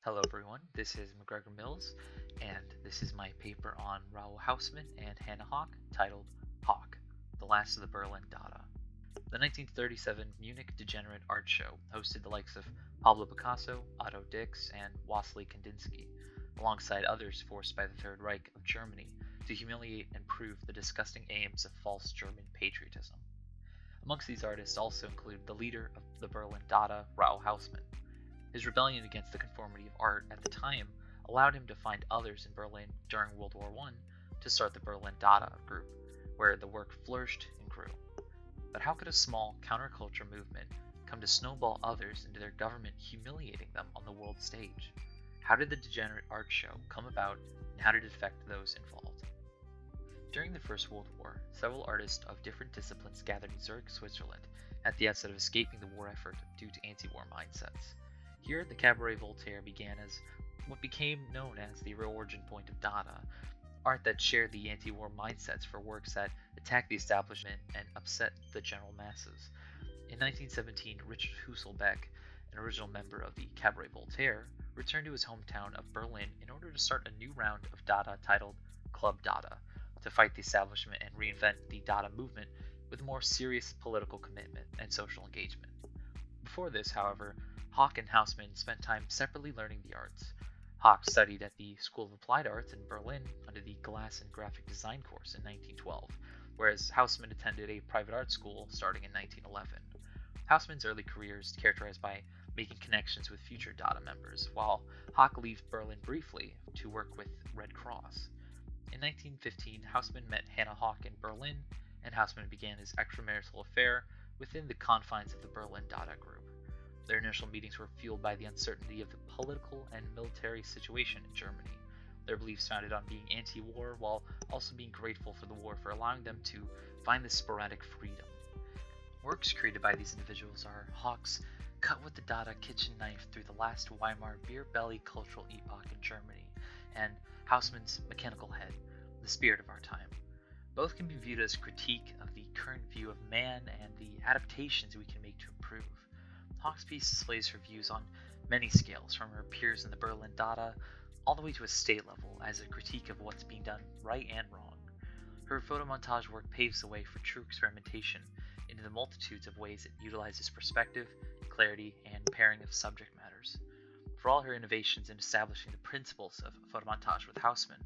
Hello everyone, this is McGregor Mills, and this is my paper on Raoul Hausmann and Hannah Hoch titled Hoch, The Last of the Berlin Dada. The 1937 Munich Degenerate Art Show hosted the likes of Pablo Picasso, Otto Dix, and Wassily Kandinsky, alongside others forced by the Third Reich of Germany to humiliate and prove the disgusting aims of false German patriotism. Amongst these artists also include the leader of the Berlin Dada, Raoul Hausmann. His rebellion against the conformity of art at the time allowed him to find others in Berlin during World War I to start the Berlin Dada group, where the work flourished and grew. But how could a small counterculture movement come to snowball others into their government humiliating them on the world stage? How did the degenerate art show come about, and how did it affect those involved? During the First World War, several artists of different disciplines gathered in Zurich, Switzerland, at the outset of escaping the war effort due to anti-war mindsets. Here, the Cabaret Voltaire began as what became known as the real origin point of Dada, art that shared the anti-war mindsets for works that attacked the establishment and upset the general masses. In 1917, Richard Husselbeck, an original member of the Cabaret Voltaire, returned to his hometown of Berlin in order to start a new round of Dada titled Club Dada, to fight the establishment and reinvent the Dada movement with a more serious political commitment and social engagement. Before this, however, Hoch and Hausmann spent time separately learning the arts. Hoch studied at the School of Applied Arts in Berlin under the Glass and Graphic Design course in 1912, whereas Hausmann attended a private art school starting in 1911. Hausmann's early career is characterized by making connections with future Dada members, while Hoch leaves Berlin briefly to work with Red Cross. In 1915, Hausmann met Hannah Hoch in Berlin, and Hausmann began his extramarital affair within the confines of the Berlin Dada group. Their initial meetings were fueled by the uncertainty of the political and military situation in Germany. Their beliefs founded on being anti-war while also being grateful for the war for allowing them to find this sporadic freedom. Works created by these individuals are Hoch's Cut with the Dada Kitchen Knife Through the Last Weimar Beer Belly Cultural Epoch in Germany, and Hausmann's Mechanical Head, The Spirit of Our Time. Both can be viewed as critique of the current view of man and the adaptations we can make to improve. Hoch's piece displays her views on many scales, from her peers in the Berlin Dada all the way to a state level, as a critique of what's being done right and wrong. Her photomontage work paves the way for true experimentation into the multitudes of ways it utilizes perspective, clarity, and pairing of subject matters. For all her innovations in establishing the principles of photomontage with Hausmann,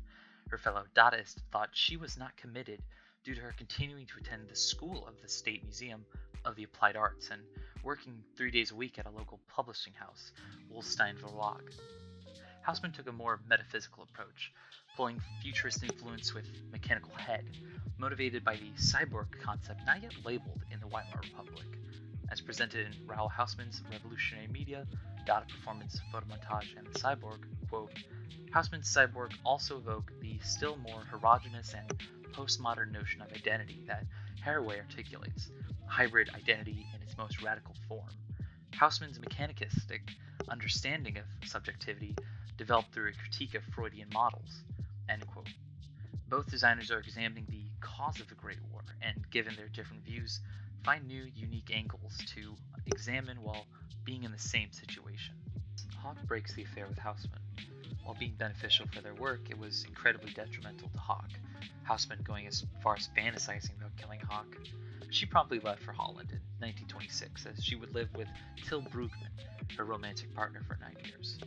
her fellow Dadaist thought she was not committed due to her continuing to attend the School of the State Museum of the Applied Arts and working 3 days a week at a local publishing house, Wolstein Verlag. Hausmann took a more metaphysical approach, pulling futurist influence with Mechanical Head, motivated by the cyborg concept not yet labeled in the Weimar Republic. As presented in Raoul Hausmann's Revolutionary Media, Dada Performance, Photomontage, and the Cyborg, quote, Hausmann's cyborg also evoke the still more heterogeneous and postmodern notion of identity that Haraway articulates, hybrid identity in its most radical form. Hausmann's mechanistic understanding of subjectivity developed through a critique of Freudian models, end quote. Both designers are examining the cause of the Great War, and given their different views, find new, unique angles to examine while being in the same situation. Hoch breaks the affair with Hausmann. While being beneficial for their work, it was incredibly detrimental to Hoch, Hausmann going as far as fantasizing about killing Hoch. She promptly left for Holland in 1926, as she would live with Till Brugmann, her romantic partner for 9 years.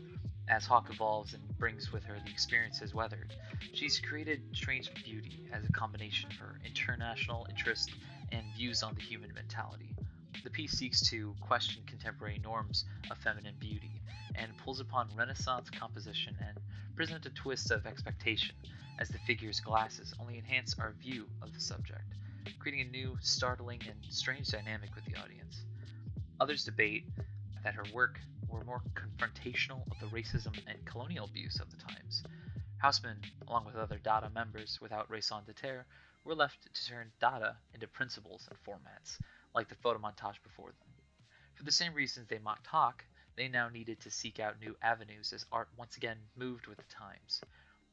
As Hoch evolves and brings with her the experiences weathered, she's created Strange Beauty as a combination of her international interest and views on the human mentality. The piece seeks to question contemporary norms of feminine beauty and pulls upon Renaissance composition and present a twist of expectation, as the figure's glasses only enhance our view of the subject, creating a new, startling, and strange dynamic with the audience. Others debate that her work were more confrontational of the racism and colonial abuse of the times. Hausmann, along with other Dada members without raison d'etre, were left to turn Dada into principles and formats, like the photomontage before them. For the same reasons they mocked Hoch, they now needed to seek out new avenues as art once again moved with the times.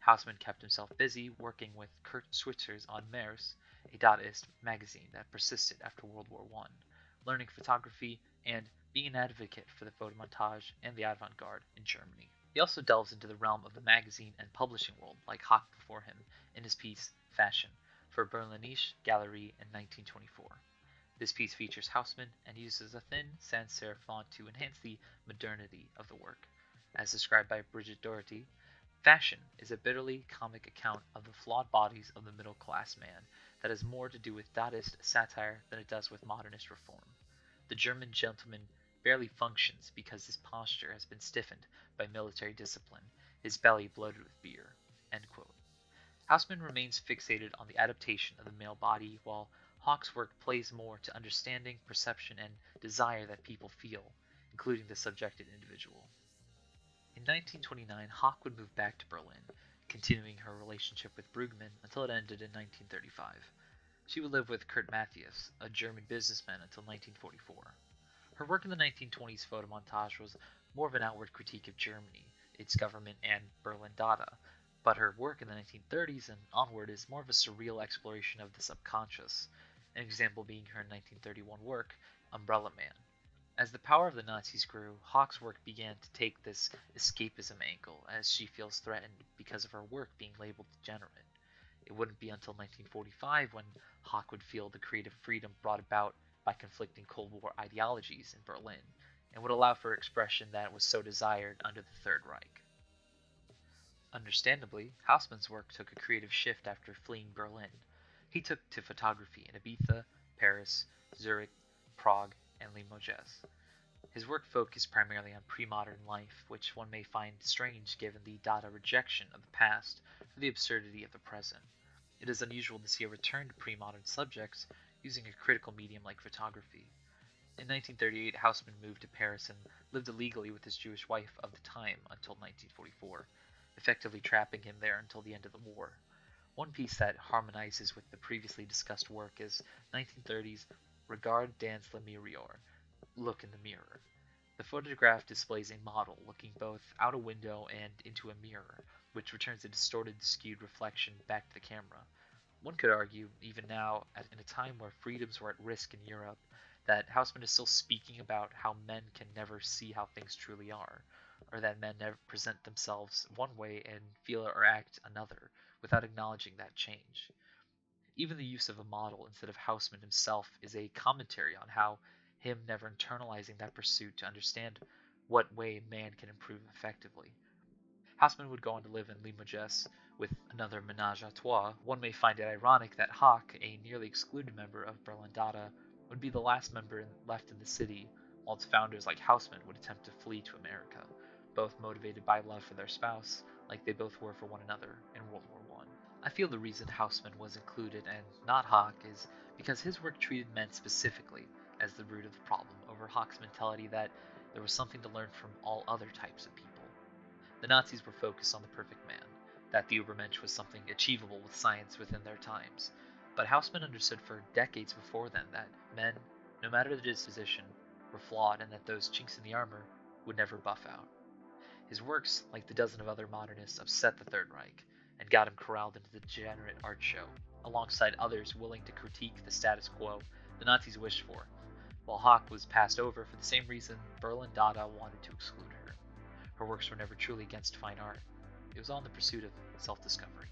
Hausmann kept himself busy working with Kurt Switzer's On Mars, a Dadaist magazine that persisted after World War I, learning photography and being an advocate for the photomontage and the avant-garde in Germany. He also delves into the realm of the magazine and publishing world, like Hoch before him, in his piece Fashion for Berlinische Galerie in 1924. This piece features Hausmann and uses a thin sans-serif font to enhance the modernity of the work. As described by Bridget Doherty, Fashion is a bitterly comic account of the flawed bodies of the middle-class man that has more to do with Dadaist satire than it does with modernist reform. The German gentleman barely functions because his posture has been stiffened by military discipline, his belly bloated with beer." End quote. Hausmann remains fixated on the adaptation of the male body, while Hoch's work plays more to understanding, perception, and desire that people feel, including the subjected individual. In 1929, Hoch would move back to Berlin, continuing her relationship with Brugmann until it ended in 1935. She would live with Kurt Matthias, a German businessman, until 1944. Her work in the 1920s photo montage was more of an outward critique of Germany, its government, and Berlin Dada, but her work in the 1930s and onward is more of a surreal exploration of the subconscious, an example being her 1931 work, Umbrella Man. As the power of the Nazis grew, Hoch's work began to take this escapism angle, as she feels threatened because of her work being labeled degenerate. It wouldn't be until 1945 when Hoch would feel the creative freedom brought about by conflicting Cold War ideologies in Berlin, and would allow for expression that was so desired under the Third Reich. Understandably, Hausmann's work took a creative shift after fleeing Berlin. He took to photography in Ibiza, Paris, Zurich, Prague, and Limoges. His work focused primarily on pre-modern life, which one may find strange given the Dada rejection of the past for the absurdity of the present. It is unusual to see a return to pre-modern subjects using a critical medium like photography. In 1938, Hausmann moved to Paris and lived illegally with his Jewish wife of the time until 1944, effectively trapping him there until the end of the war. One piece that harmonizes with the previously discussed work is 1930's Regard dans le miroir, Look in the Mirror. The photograph displays a model looking both out a window and into a mirror, which returns a distorted, skewed reflection back to the camera. One could argue, even now, in a time where freedoms were at risk in Europe, that Hausmann is still speaking about how men can never see how things truly are, or that men never present themselves one way and feel or act another, without acknowledging that change. Even the use of a model instead of Hausmann himself is a commentary on how him never internalizing that pursuit to understand what way man can improve effectively. Hausmann would go on to live in Limoges with another menage a trois. One may find it ironic that Hoch, a nearly excluded member of Berlin Dada, would be the last member left in the city, while its founders like Hausmann would attempt to flee to America, both motivated by love for their spouse, like they both were for one another in World War I. I feel the reason Hausmann was included and not Hoch is because his work treated men specifically as the root of the problem over Hoch's mentality that there was something to learn from all other types of people. The Nazis were focused on the perfect man, that the Übermensch was something achievable with science within their times. But Hausmann understood for decades before then that men, no matter their disposition, were flawed and that those chinks in the armor would never buff out. His works, like the dozen of other modernists, upset the Third Reich and got him corralled into the degenerate art show, alongside others willing to critique the status quo the Nazis wished for, while Hoch was passed over for the same reason Berlin Dada wanted to exclude her. Her works were never truly against fine art. It was all in the pursuit of self-discovery.